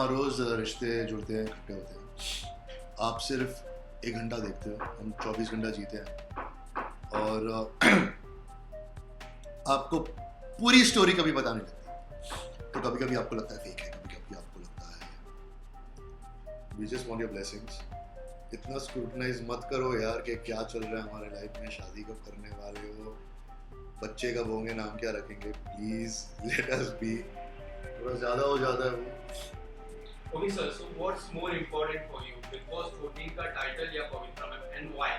वहाँ रोज़ रिश्ते जुड़ते हैं, इकट्ठे होते हैं। आप सिर्फ 1 घंटा देखते हो, हम 24 घंटा जीते हैं और आपको पूरी स्टोरी कभी पता नहीं लगती। तो कभी कभी आपको लगता है फेक है, कभी कभी आपको लगता है we just want your blessings. इतना स्क्रूटनाइज मत करो यार कि क्या चल रहा है हमारे लाइफ में, शादी कब करने वाले हो, बच्चे कब होंगे, नाम क्या रखेंगे। Please let us B. थोड़ा ज़्यादा हो जाता है वो। Okay, sir. So, what's more important for you, Bigg Boss 14 का टाइटल या पवित्रा मैम, and why?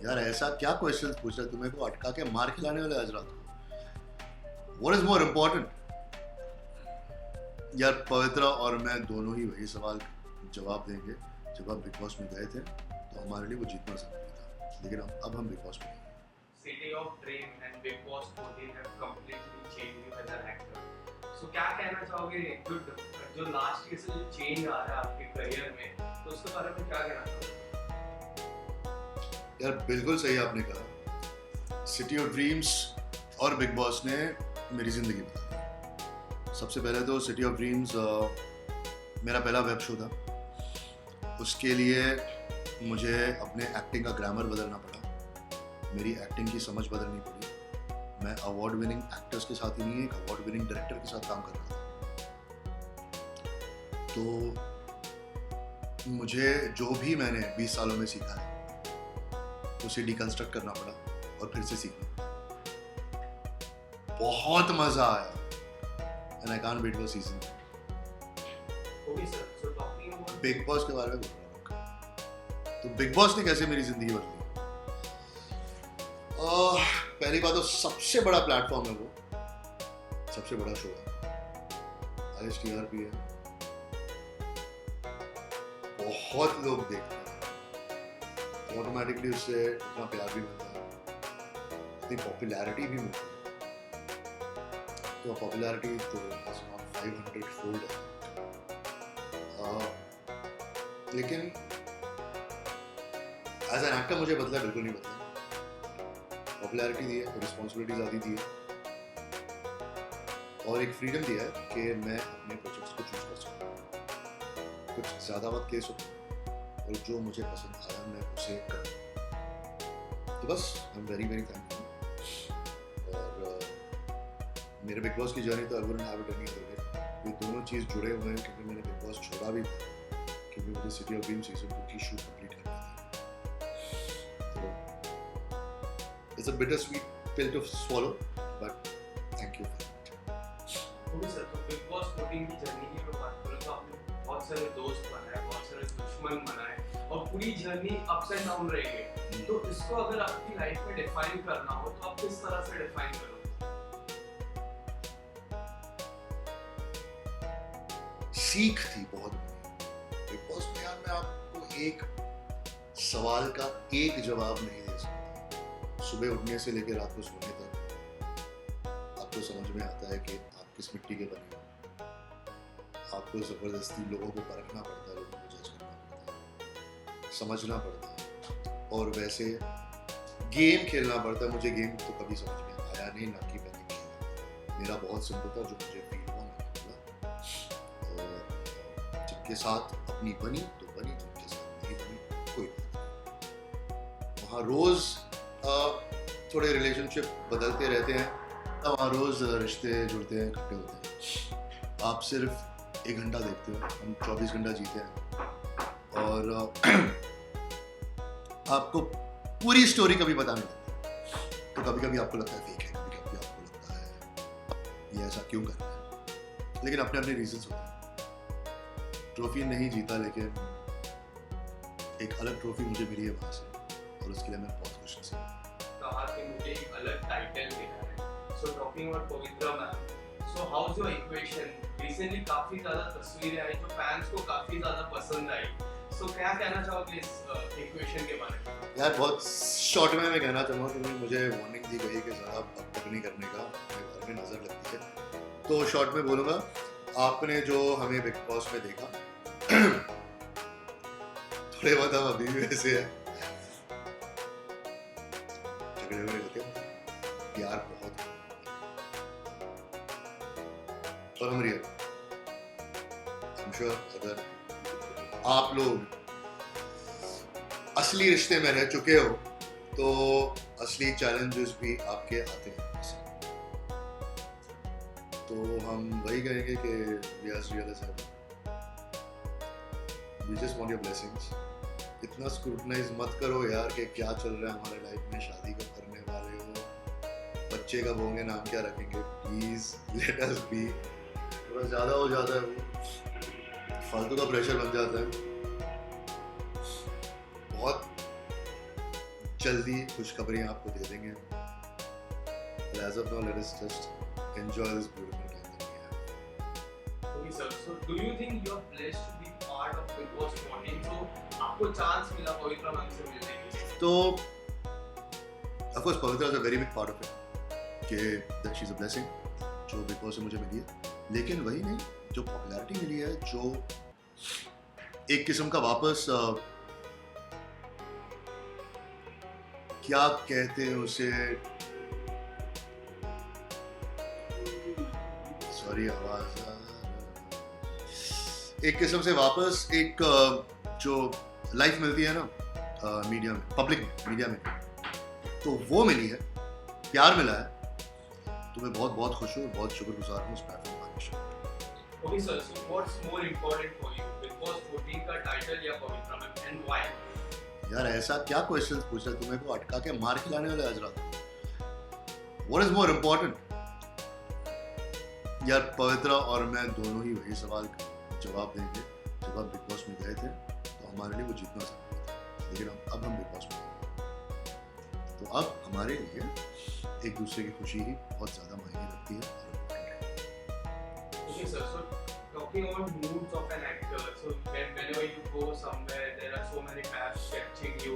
यार ऐसा क्या क्वेश्चन पूछ रहे, तुम्हें को अटका के मार खिलाने वाले आज रात को। What is more important? यार पवित्रा और मैं दोनों ही वही सवाल जवाब देंगे। जब आप बिग बॉस में गए थे तो हमारे लिए वो जीतना जरूरी था, लेकिन अब हम बिग बॉस में। City of Dream and Bigg Boss 14 have completely changed you as an actor. So, क्या कहना चाहोगे जो लास्ट ईयर से जो चेंज आ रहा है आपके करियर में, तो उसके बारे में क्या कहना चाहोगे? यार बिल्कुल सही आपने कहा। सिटी ऑफ ड्रीम्स और बिग बॉस ने मेरी ज़िंदगी बदल दी। सबसे पहले तो सिटी ऑफ ड्रीम्स मेरा पहला वेब शो था। उसके लिए मुझे अपने एक्टिंग का ग्रामर बदलना पड़ा, मेरी एक्टिंग की समझ बदलनी पड़ी। मैं अवार्ड विनिंग एक्टर्स के साथ ही नहीं, एक अवार्ड विनिंग डायरेक्टर के साथ काम कर रहा था। तो मुझे जो भी मैंने 20 सालों में सीखा है उसे डिकंस्ट्रक्ट करना पड़ा और फिर से सीखना। बहुत मजा आया and I can't wait for season. Okay, sir. So, talking about Bigg Boss के बारे में बोल रहा हूँ। तो बिग बॉस ने कैसे मेरी जिंदगी बदली? पहली बात तो सबसे बड़ा प्लेटफॉर्म है वो, सबसे बड़ा शो है, हाईएस्ट टीआरपी है, बहुत लोग देखते हैं, ऑटोमेटिकली उससे उतना प्यार भी मिलता है, इतनी पॉपुलैरिटी भी मिलती है। तो पॉपुलैरिटी तो 500 फोल्ड है। लेकिन एज एन एक्टर मुझे बदला बिल्कुल नहीं बदला। पॉपुलैरिटी दी है, रिस्पॉन्सिबिलिटी ज़्यादा दी है और एक फ्रीडम दिया है कि मैं अपने प्रोजेक्ट्स को चूज कर सकूँ। कुछ ज़्यादा वक्त ले सकूँ और जो मुझे पसंद आया मैं उसे करूँ। तो बस I am very very thankful. और मेरे बिग बॉस की जर्नी तो I wouldn't have it any other way. ये दोनों चीज़ जुड़े हुए हैं क्योंकि मैंने बिग बॉस छोड़ा भी था, क्योंकि मुझे सिटी ऑफ ड्रीम सीजन 2 की शूट कंप्लीट करनी थी। It's a bittersweet pill to swallow, but thank you for it. Okay, sir. तो Bigg Boss 14 की जर्नी की मैं बात करूँ तो आपने बहुत सारे दोस्त बनाए, बहुत सारे दुश्मन बनाए और पूरी जर्नी अप्स एंड डाउन रही है। तो इसको अगर आपकी लाइफ में डिफाइन करना हो तो आप किस तरह से डिफाइन करोगे? सीख थी बहुत बड़ी। बिग बॉस में यार मैं आपको एक सवाल का एक जवाब नहीं दे सकता। सुबह उठने से लेकर रात को सोने तक आपको समझ में आता है कि आप किस मिट्टी के बने हो। आपको जबरदस्ती लोगों को परखना पड़ता है, लोगों को जज करना पड़ता है, समझना पड़ता है और वैसे गेम खेलना पड़ता है। मुझे गेम तो कभी समझ में आया नहीं, ना कि मैंने खेला। मेरा बहुत सिंपल था, जो मुझे फील हुआ मैंने खेला और जिनके साथ अपनी बनी तो बनी, जिनके साथ नहीं बनी कोई बात। वहाँ रोज थोड़े रिलेशनशिप बदलते रहते हैं, वहाँ रोज रिश्ते जुड़ते हैं, इकट्ठे होते हैं। आप सिर्फ 1 घंटा देखते हो, हम 24 घंटा जीते हैं और आपको पूरी स्टोरी कभी पता नहीं लगती। तो कभी कभी आपको लगता है फेक है, कभी कभी आपको लगता है ये ऐसा क्यों कर रहा है, लेकिन अपने अपने रीजंस होते हैं। ट्रॉफी नहीं जीता, लेकिन एक अलग ट्रॉफी मुझे मिली है वहाँ से और उसके लिए मैं बहुत खुश हूँ। कहा कि मुझे एक अलग टाइटल मिला है। So talking about Pavitra ma'am, so how is your equation? Recently काफी ज्यादा तस्वीरें आई जो फैंस को काफी ज्यादा पसंद आई। सो क्या कहना चाहोगे इस इक्वेशन के बारे में? यार बहुत शॉर्ट में मैं कहना चाहूँगा, क्योंकि मुझे वार्निंग दी गई कि ज़्यादा बकबक नहीं करने का, अपने बारे में नज़र लगती है। तो शॉर्ट में बोलूँगा, आपने जो हमें बिग बॉस में देखा थोड़े बहुत हम अभी भी वैसे हैं, झगड़े हुए होते हैं, प्यार बहुत है और हम रियल I'm sure अगर आप लोग असली रिश्ते में रह चुके हो तो असली चैलेंजेस भी आपके आते हैं। तो हम वही कहेंगे कि we as real as ever. We just want your blessings. इतना स्क्रूटनाइज मत करो यार कि क्या चल रहा है हमारे लाइफ में, शादी कब करने वाले हो, बच्चे कब होंगे, नाम क्या रखेंगे। Please let us B. थोड़ा ज़्यादा हो जाता है वो, फालतू का प्रेशर बन जाता है। बहुत जल्दी खुशखबरी आपको दे देंगे। As of now, let us just enjoy this beautiful time that we have. Okay, sir. So, do you think you are blessed to be part of Big Boss 14? So, आपको चांस मिला पवित्रा मैम से मिलने के लिए? तो of course Pavitra is a very big part of it कि that she's a blessing जो Big Boss से मुझे मिली है। लेकिन वही नहीं, जो पॉपुलैरिटी मिली है, जो एक किस्म का वापस क्या कहते हैं उसे, सॉरी आवाज, एक किस्म से वापस एक जो लाइफ मिलती है ना मीडिया में, पब्लिक मीडिया में, तो वो मिली है, प्यार मिला है। तो मैं बहुत बहुत खुश हूँ, बहुत शुक्रगुजार हूँ उस प्लेटफॉर्म का हमेशा। Okay, sir. So, what's more important for you? Big Boss 14 का टाइटल या पवित्रा मैम, and why? यार ऐसा क्या क्वेश्चंस पूछ रहे, तुम्हें को अटका के मार खिलाने वाले आज रात। What is more important? यार पवित्रा और मैं दोनों ही वही सवाल जवाब देंगे। जब आप बिग बॉस में गए थे तो हमारे लिए वो जीतना सकता था, लेकिन अब हम बिग बॉस में हैं। तो अब हमारे लिए एक दूसरे की खुशी ही बहुत ज़्यादा मायने रखती है और Okay, sir. So, talking about moods of an actor. So, whenever you go somewhere, there are so many paths catching you.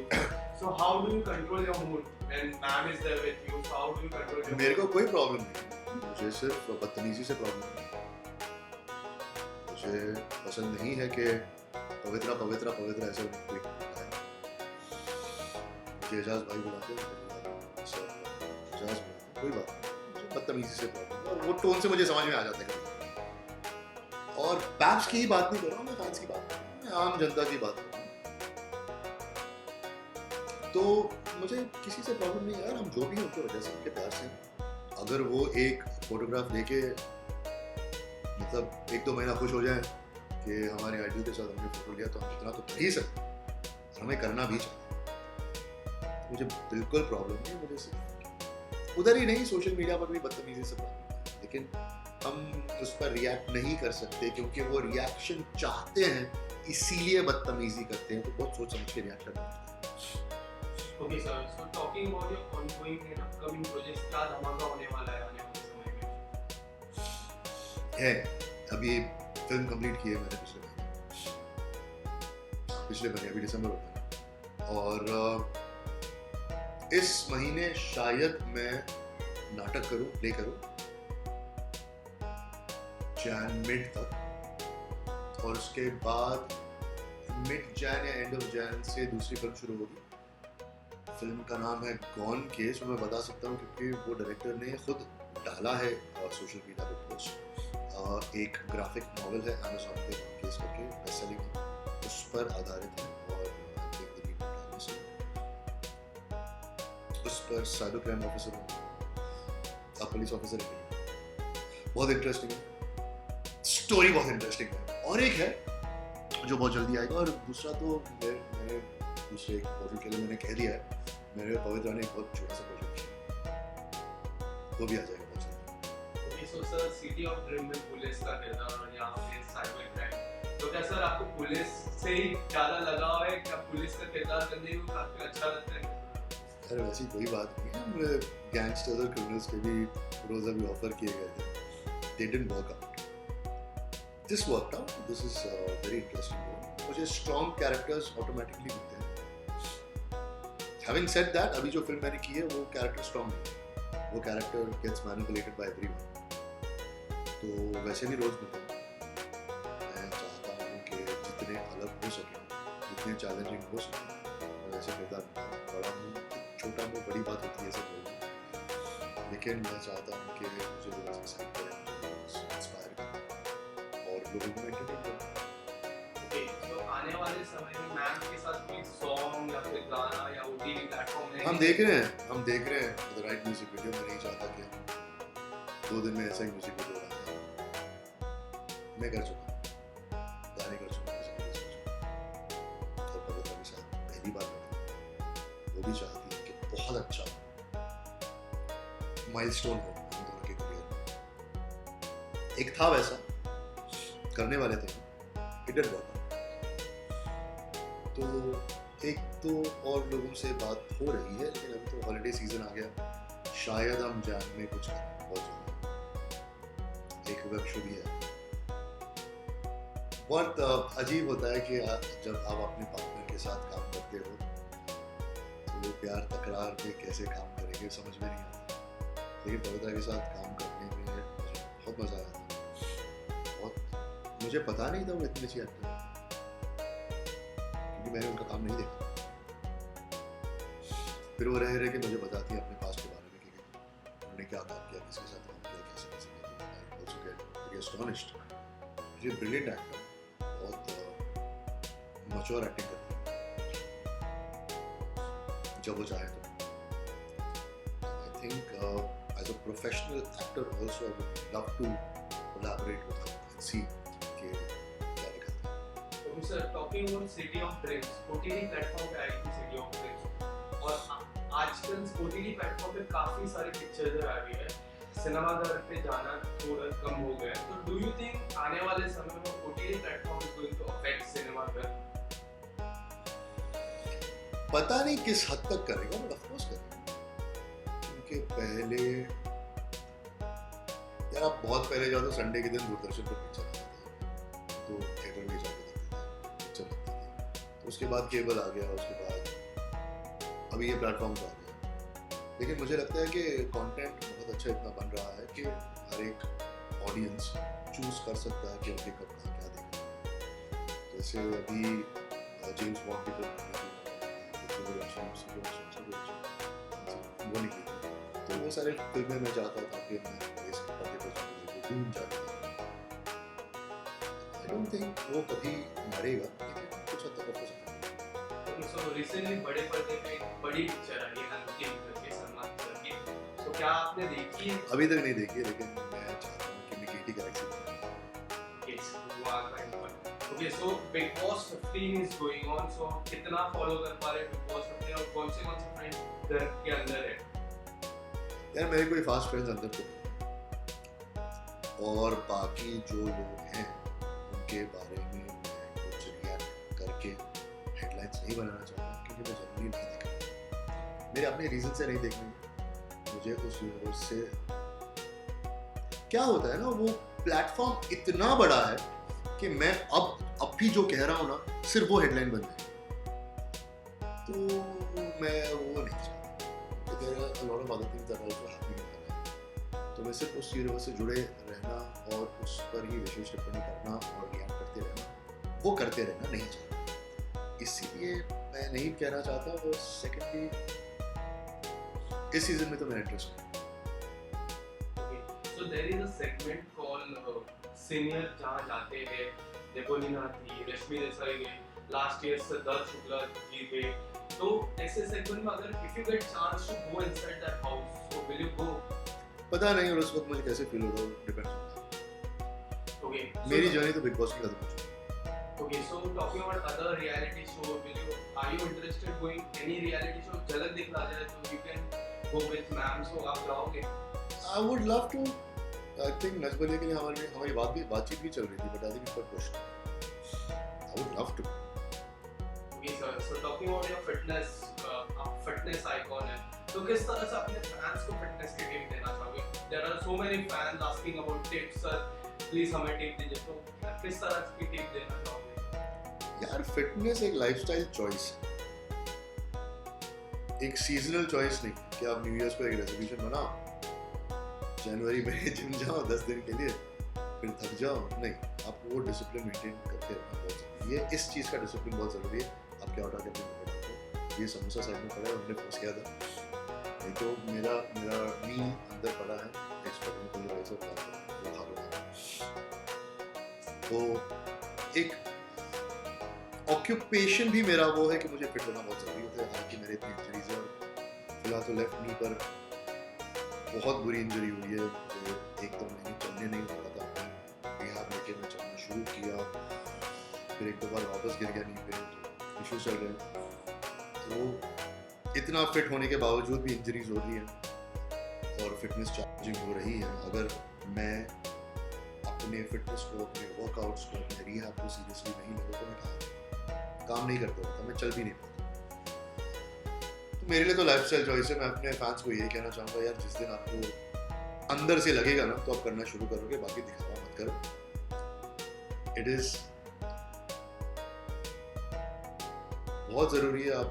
So, how do you control your mood when ma'am is there with you? So, how do you control your मेरे mood? को कोई problem नहीं, मुझे सिर्फ बदतमीजी से problem है। मुझे पसंद नहीं है कि पवित्रा पवित्रा पवित्रा ऐसा कोई बोलता है। मुझे एजाज भाई बुलाते हैं, एजाज बुलाते, कोई बात नहीं, मुझे बदतमीजी से प्रॉब्लम है और वो टोन से मुझे समझ में आ जाता है कभी। और पैप्स की ही बात नहीं कर रहा हूँ मैं, फैंस की बात कर रहा हूँ, मैं आम जनता की बात कर रहा हूँ। तो मुझे किसी से प्रॉब्लम नहीं है यार, हम जो भी हैं उनकी वजह से, उनके प्यार से। अगर वो एक फोटोग्राफ लेके मतलब 1-2 महीना खुश हो जाए कि हमारे आइडल के साथ हमने फोटो लिया, तो हम इतना तो कर ही सकते हैं, हमें करना भी चाहिए। मुझे बिल्कुल प्रॉब्लम नहीं है, मुझे सिर्फ उधर ही नहीं, सोशल मीडिया पर भी बदतमीजी से प्रॉब्लम है, लेकिन हम उस पर रिएक्ट नहीं कर सकते क्योंकि वो रिएक्शन चाहते हैं, इसीलिए बदतमीजी करते हैं। तो बहुत सोच समझ के रिएक्ट करना पड़ता है। Okay, sir. So, talking about your ongoing and upcoming projects, क्या धमाका होने वाला है आने वाले समय में? है अभी फिल्म कंप्लीट की है मैंने पिछले महीने, अभी दिसंबर होता है, और इस महीने शायद मैं नाटक करूं, प्ले करूं मिड तक, और उसके बाद मिड जैन या एंड ऑफ जैन से दूसरी फिल्म शुरू होगी। फिल्म का नाम है गॉन केस, मैं बता सकता हूँ क्योंकि वो डायरेक्टर ने खुद डाला है सोशल मीडिया पे पोस्ट। एक ग्राफिक नॉवेल है अमेज़न पे, गॉन केस करके, बेस्ट सेलिंग, उस पर आधारित है और उस पर साइबर क्राइम ऑफिसर हूँ, पुलिस ऑफिसर है। बहुत इंटरेस्टिंग है स्टोरी, बहुत इंटरेस्टिंग है। और एक है जो बहुत जल्दी आएगा, और दूसरा तो मैंने दूसरे एक प्रोजेक्ट के लिए मैंने कह दिया है, मेरे पवित्रा ने एक बहुत छोटा सा प्रोजेक्ट किया, वो भी आ जाएगा बहुत जल्दी। Okay, so sir, city of dream में पुलिस का किरदार और यहाँ पे साइबर क्राइम, तो क्या सर आपको पुलिस से ही ज़्यादा लगाव है? क्या पुलिस का किरदार करने को काफ़ी अच्छा लगता है? अरे वैसी कोई बात नहीं है, मुझे गैंगस्टर्स और क्रिमिनल्स के भी रोज अभी ऑफर किए गए थे, they didn't work out. This worked out. This is very interesting role. मुझे strong characters automatically मिलते हैं। Having said that, अभी जो फिल्म मैंने की है वो character strong है, वो character gets manipulated by everyone. तो वैसे भी रोज मिलते हैं। मैं चाहता हूँ कि जितने अलग हो सके, जितने चैलेंजिंग हो सके, मैं वैसे किरदार बड़ा हूँ, छोटा हूँ, बड़ी बात होती है सब लोगों, लेकिन मैं चाहता हूँ कि मुझे लोग एक्साइट करें, मुझे इंस्पायर करें और लोगों को एंटरटेन करें। आने वाले समय में मैम के साथ कोई सॉन्ग या फिर गाना या ओटीटी प्लेटफॉर्म है? हम देख रहे हैं द राइट म्यूजिक वीडियो। मैं नहीं चाहता कि हम 2 दिन में ऐसा ही म्यूजिक वीडियो बनाएं। मैं कर चुका हूं, गाने कर चुका हूं, म्यूजिक वीडियोस कर चुका हूं। और पवित्रा के साथ पहली बार मिला, वो भी चाहती है कि बहुत अच्छा माइलस्टोन हो हम दोनों के करियर में। एक था वैसा, करने वाले थे, इट डिडंट वर्क। तो एक तो और लोगों से बात हो रही है, लेकिन अभी तो हॉलिडे सीजन आ गया, शायद हम जैन में कुछ करें बहुत जल्दी। एक वेब शो भी है। बहुत अजीब होता है कि जब आप अपने पार्टनर के साथ काम करते हो तो वो प्यार तकरार में कैसे काम करेंगे समझ में नहीं आता। लेकिन पवित्रा के साथ काम करने में मुझे बहुत मजा आया था। बहुत, मुझे पता नहीं था वो इतनी अच्छी एक्टर है, क्योंकि मैंने उनका काम नहीं देखा। फिर वो रह के मुझे बताती है अपने पास्ट के बारे में कि उन्होंने क्या काम किया, किसके साथ काम किया, कैसे कैसे किया। I also get very astonished. ये ब्रिलियंट एक्टर, बहुत मैच्योर एक्टिंग करती है जब वो चाहे तो। I think as a professional actor also I would love to collaborate with her and see कि क्या निकलता है। Okay sir, talking about City of Dreams, OTT platform पे आई थी City of Dreams, और आजकल OTT प्लेटफॉर्म पे काफी सारी पिक्चर्स आ रही है, सिनेमाघर पे जाना थोड़ा कम हो गया। तो डू यू थिंक आने वाले समय में OTT platform is going to affect सिनेमाघर? पता नहीं किस हद तक करेगा, बट ऑफ कोर्स करेगा। क्योंकि पहले यार आप बहुत पहले जाओ तो संडे के दिन दूरदर्शन पर पिक्चर आता था, तो थिएटर में जाके देखते थे, पिक्चर लगती थी। तो उसके बाद केबल आ गया, उसके बाद अभी ये प्लेटफॉर्म आ गया। लेकिन मुझे लगता है कि कंटेंट बहुत अच्छा इतना बन रहा है कि हर एक ऑडियंस चूज कर सकता है कि उनके कब कहाँ क्या देखना है। जैसे अभी जेम्स बॉन्ड की वो निकली, तो वो सारे फिल्में मैं चाहता था कि मैं इसके पर्दे पर जाकर ढूंढ जाता। आई डोंट थिंक वो कभी मरेगा, लेकिन कुछ हद तक हो सकता है। सो रिसेंटली बड़े पर्दे पे एक बड़ी पिक्चर आई है अंतिम करके, सलमान खान की। तो क्या आपने देखी है? अभी तक नहीं देखी है, लेकिन मैं चाहता हूँ कि मैं केटी गैलेक्सी देखूं। यस, वो आ गया है। Okay, so Bigg Boss 15 is going on, so कितना फॉलो कर पा रहे हैं बिग बॉस 15 और कौन से फ्रेंड घर के अंदर है? यार मेरे कोई फास्ट फ्रेंड्स अंदर तो नहीं, और बाकी जो लोग हैं उनके बारे में मैं कुछ रिएक्ट करके हेडलाइंस नहीं बनाना चाहता, क्योंकि मैं जनरली नहीं देखता। मेरे अपने रीजन से नहीं देखने, मुझे उस यूनिवर्स से क्या होता है ना, वो प्लेटफॉर्म इतना बड़ा है कि मैं अब भी जो कह रहा हूँ ना सिर्फ वो हेडलाइन बन जाए, तो मैं वो नहीं चाहता। There are a lot of other things that are also happening in my life. तो मैं सिर्फ उस यूनिवर्स से जुड़े रहना और उस पर ही विशेष टिप्पणी करना और रिएक्ट करते रहना, वो करते रहना नहीं चाहता। इसीलिए मैं नहीं कहना चाहता, और सेकेंडली इस सीजन में तो मेरा इंटरेस्ट नहीं। So there is a segment called senior जहाँ जाते हैं, देवोलीना थी, रश्मि देसाई गई, लास्ट ईयर सिद्धार्थ शुक्ला जी थे। तो ऐसे सेगमेंट में अगर if you get chance to go inside that house, so will you go? पता नहीं, और उस वक्त मुझे कैसे फील होगा, डिपेंड होता है। Okay. मेरी जर्नी तो बिग बॉस की खत्म हो चुकी है। Okay, so talking about other reality show, are you interested going any reality show? झलक दिखला जाए तो you can go with ma'am, so आप जाओगे? I would love to. I think नजबलिया के लिए हमारी बातचीत भी चल रही थी, but I think it's a question. I would love to. Okay sir, so talking about your fitness, आप fitness icon है, तो किस तरह से अपने fans को fitness की tip देना चाहोगे? There are so many fans asking about tips, sir, please हमें tip दीजिए, तो किस तरह की tip देना चाहोगे? यार फिटनेस एक लाइफस्टाइल चॉइस है, एक सीजनल चॉइस नहीं कि आप न्यू ईयर्स पर एक रेजोल्यूशन बनाओ, जनवरी में जिम जाओ 10 दिन के लिए, फिर थक जाओ। नहीं, आपको वो डिसिप्लिन मेंटेन करके रखना बहुत जरूरी है। इस चीज़ का डिसिप्लिन बहुत ज़रूरी है। आप क्या उठा के अपने मुंह में डालते, ये समोसा साइड में पड़ा है, उन्होंने फोर्स किया था, नहीं तो मेरा नी अंदर पड़ा है, इस पकड़ने के लिए वैसे वो खा लो। तो एक ऑक्यूपेशन भी मेरा वो है कि मुझे फिट होना बहुत ज़रूरी होता है। हालांकि मेरे इतनी इंजरीज है और फिलहाल तो लेफ्ट नी पर बहुत बुरी इंजरी हुई है, तो एकदम नहीं चलने नहीं हो रहा था। रिहाब लेके मैं चलना शुरू किया, फिर एक दो बार वापस गिर गया नी पे, तो इश्यूज चल रहे। तो इतना फिट होने के बावजूद भी इंजरीज हो रही है और फिटनेस चैलेंजिंग हो रही है। अगर मैं अपने फिटनेस को, अपने वर्कआउट्स को, अपने रिहैब को सीरियसली नहीं लूँ तो मैं काम नहीं करता होता, मैं चल भी नहीं पाता। तो मेरे लिए तो लाइफस्टाइल चॉइस है। मैं अपने फैंस को यही कहना चाहूँगा, यार जिस दिन आपको अंदर से लगेगा ना तो आप करना शुरू करोगे, बाकी दिखावा मत करो। इट इज बहुत ज़रूरी है आप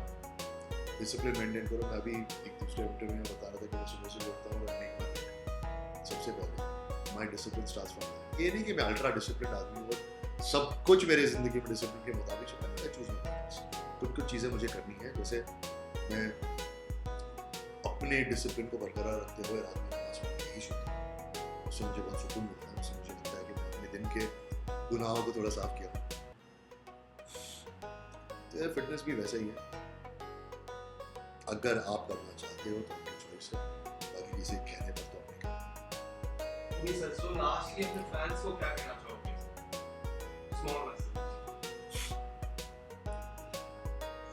डिसिप्लिन मेंटेन करो। मैं अभी एक दूसरे इंटरव्यू में बता रहा था कि मैं सुबह सुबह उठता हूँ रनिंग में, सबसे पहले my discipline starts from there. ये नहीं कि मैं अल्ट्रा डिसिप्लिन आदमी हूँ, सब कुछ मेरे ज़िंदगी में डिसिप्लिन के मुताबिक चलता है। मैं चूज़ नहीं करता, कुछ चीज़ें मुझे करनी है। जैसे मैं अपने डिसिप्लिन को बरकरार रखते हुए रात में नमाज पढ़ना ही शुरू करता हूँ, उससे मुझे बहुत सुकून मिलता है। उससे मुझे लगता है कि मैं अपने दिन के गुनाहों को थोड़ा साफ किया। तो यार फिटनेस भी वैसा ही है, अगर आप करना चाहते हो तो आपकी चॉइस है, बाकी किसी कहने पर तो आपने करना। जी सर, सो लास्टली अपने फैंस को क्या कहना चाहोगे? Small message.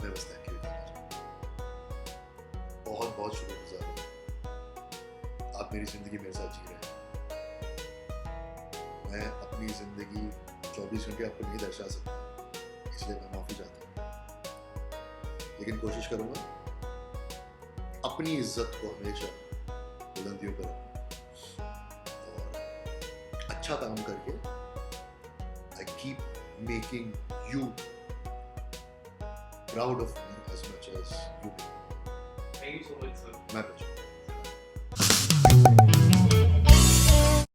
मैं बस थैंक यू कहना चाहूँगा, बहुत बहुत शुक्रगुजार हूँ। आप मेरी ज़िंदगी मेरे साथ जी रहे हैं। मैं अपनी ज़िंदगी 24 घंटे आपको नहीं दर्शा सकता, इसलिए मैं माफ़ी चाहता हूँ, लेकिन कोशिश करूँगा अपनी इज्जत को हमेशा बुलंदियों पर रखूं और अच्छा काम करके I keep making you proud of me as much as you. Thank you so much sir. मैं